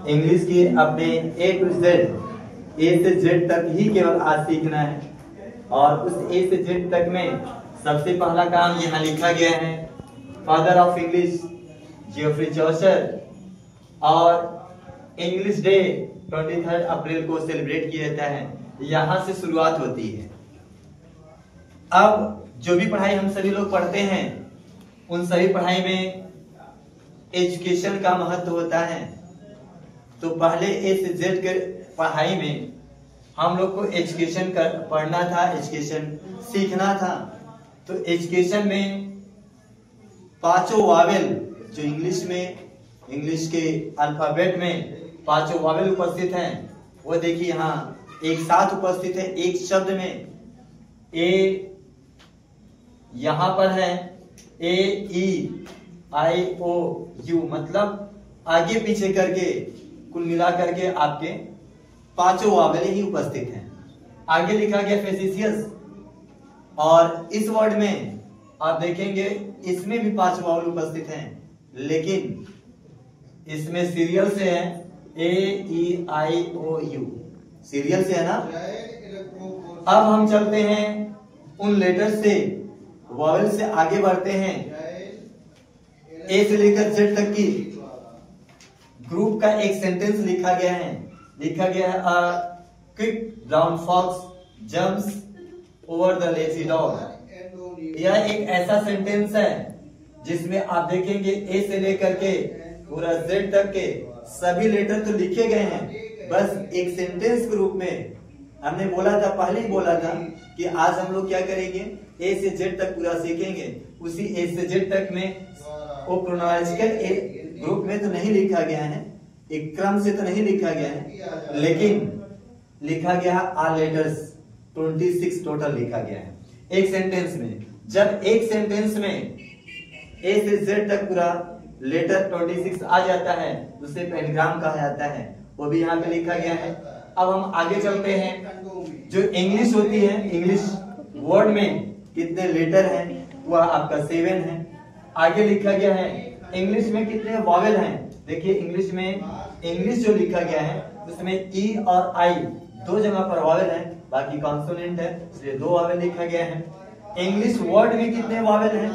English की अपने A to Z, A से Z तक ही केवल आज सीखना है। और उस A से Z तक में सबसे पहला काम यहाँ लिखा गया है, father of English Geoffrey Chaucer, और इंग्लिश डे 23 अप्रैल को सेलिब्रेट किया जाता है। यहाँ से शुरुआत होती है। अब जो भी पढ़ाई हम सभी लोग पढ़ते हैं, उन सभी पढ़ाई में एजुकेशन का महत्व होता है। तो पहले A से Z के पढ़ाई में हम लोग को एजुकेशन पढ़ना था, एजुकेशन सीखना था। तो एजुकेशन में पांचों वावेल जो इंग्लिश के अल्फाबेट में पांचों वावेल उपस्थित हैं, वो देखिए यहाँ एक साथ उपस्थित है एक शब्द में। ए यहाँ पर है AEIOU, मतलब आगे पीछे करके कुल मिला करके आपके पांचों वावेल ही उपस्थित हैं। आगे लिखा गया फेसिशियस, और इस वर्ड में आप देखेंगे इसमें भी पांच वावेल उपस्थित हैं, लेकिन इसमें सीरियल से है AEIOU, सीरियल से है ना। अब हम चलते हैं उन लेटर से, वावेल से आगे बढ़ते हैं। A से लेकर Z तक की ग्रुप का एक सेंटेंस लिखा गया है। A quick brown fox jumps over the lazy dog. यह एक ऐसा सेंटेंस है जिसमें आप देखेंगे A से लेकर के पूरा Z तक के सभी लेटर तो लिखे गए हैं, बस एक सेंटेंस के रूप में। हमने पहले ही बोला था कि आज हम लोग क्या करेंगे, A से Z तक पूरा सीखेंगे। उसी A से Z तक में वो क्रोनोलॉजिकल ग्रुप में तो नहीं लिखा गया है, एक क्रम से तो नहीं लिखा गया है, लेकिन लिखा गया है आल लेटर्स 26 टोटल लिखा गया है एक सेंटेंस में। जब एक सेंटेंस में A से Z तक पूरा लेटर 26 आ जाता है, उसे पेनग्राम कहा जाता है, वो भी यहाँ पे लिखा गया है। अब हम आगे चलते हैं। जो इंग्लिश होती है, इंग्लिश वर्ड में कितने लेटर हैं, वह आपका 7 है। आगे लिखा गया है इंग्लिश में कितने वॉवेल हैं। देखिए इंग्लिश जो लिखा गया है उसमें E और I दो जगह पर वॉवेल है, बाकी कॉन्सोनेंट है, इसलिए 2 वॉवेल लिखा गया है। इंग्लिश वर्ड में कितने वॉवेल हैं,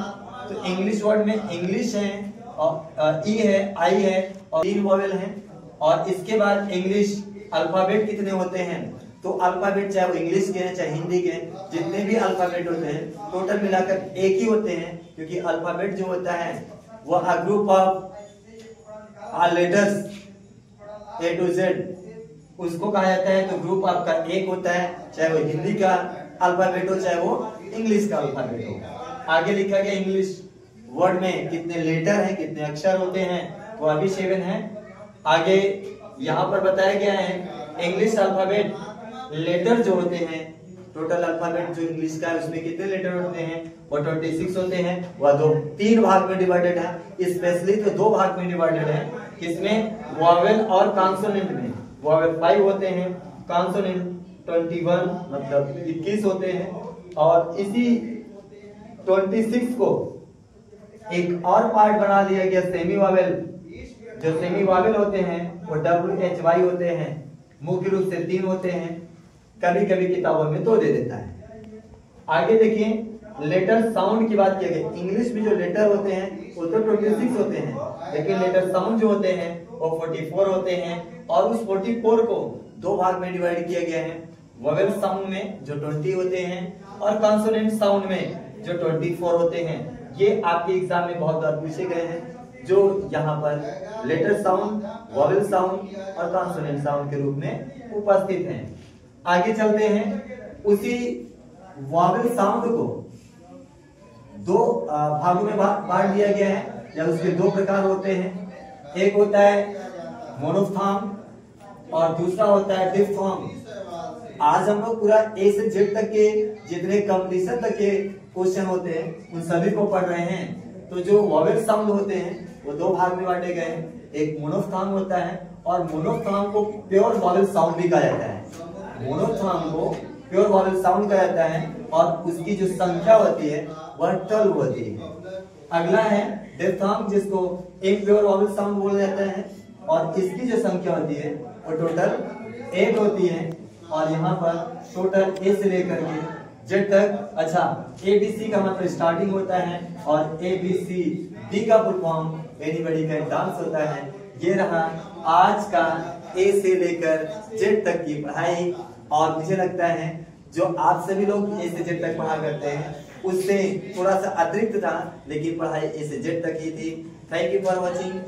तो इंग्लिश वर्ड में इंग्लिश है और E है, I है और 3 वॉवेल हैं। और इसके बाद इंग्लिश अल्फाबेट कितने होते हैं, तो अल्फाबेट चाहे वो इंग्लिश के हैं चाहे हिंदी के हैं, जितने भी अल्फाबेट होते हैं टोटल मिलाकर एक ही होते हैं, क्योंकि अल्फाबेट जो होता है वो a group of letters A to Z, उसको कहा जाता है। तो ग्रुप आपका एक होता है, चाहे वो हिंदी का अल्फाबेट हो चाहे वो इंग्लिश का अल्फाबेट हो। आगे लिखा गया इंग्लिश वर्ड में कितने लेटर हैं, कितने अक्षर होते हैं, वो अभी 7 है। आगे यहाँ पर बताया गया है इंग्लिश अल्फाबेट लेटर जो होते हैं, टोटल अल्फाबेट जो इंग्लिश का है उसमें कितने लेटर होते हैं, वो 26 होते हैं। वह 3 भाग में डिवाइडेड है, स्पेशली तो 2 भाग में डिवाइडेड है। किसमें, वॉवेल और कॉन्सोनेंट में। वॉवेल 5 होते हैं, कॉन्सोनेंट 21 मतलब 21 होते हैं। और इसी 26 को एक और पार्ट बना दिया गया सेमी वॉवेल। जो सेमी वॉवेल होते हैं वो WHY होते हैं, मुख्य रूप से 3 होते हैं, कभी कभी किताबों में 2 दे देता है। आगे देखिए लेटर साउंड की बात की गई। इंग्लिश में जो लेटर होते हैं वो तो 26 होते हैं, लेकिन लेटर साउंड जो होते हैं वो 44 होते हैं। और उस 44 को 2 भाग में डिवाइड किया गया है, वोवेल साउंड में जो 20 होते हैं और कॉन्सोनेंट साउंड में जो 24 होते हैं। ये आपके एग्जाम में बहुत बार पूछे गए हैं, जो यहाँ पर लेटर साउंड, वोवेल साउंड और कॉन्सोनेंट साउंड के रूप में उपस्थित हैं। आगे चलते हैं। उसी वोवेल साउंड को 2 भागों में बांट दिया गया है, या उसके 2 प्रकार होते हैं। एक होता है मोनोफथॉर्म और दूसरा होता है डिफथॉर्म। आज हम लोग पूरा A से Z तक के जितने कंप्लीशन तक के क्वेश्चन होते हैं उन सभी को पढ़ रहे हैं। तो जो वोवेल साउंड होते हैं वो 2 भाग में बांटे गए हैं। एक मोनोफथॉर्म होता है, और मोनोफथॉर्म को प्योर वोवेल साउंड भी कहा जाता है। मोनोफथॉर्म को प्योर वोवेल साउंड कहा जाता है, और उसकी जो संख्या होती है वह 12 होती है। अगला है डिफथॉर्म, जिसको इम्प्योर वोवेल साउंड बोला जाता है, और इसकी जो संख्या होती है वो टोटल 8 होती है। और यहाँ पर टोटल ए से लेकर के जेड तक। अच्छा, ABC का मतलब स्टार्टिंग होता है और ABC, D का full form anybody can dance होता है। ये रहा आज का ए से लेकर जेड तक की पढ़ाई। और मुझे लगता है जो आप सभी लोग ए से जेड तक पढ़ा करते हैं उससे थोड़ा सा अतिरिक्त था, लेकिन पढ़ाई ए से जेड तक ही थी। Thank you for watching.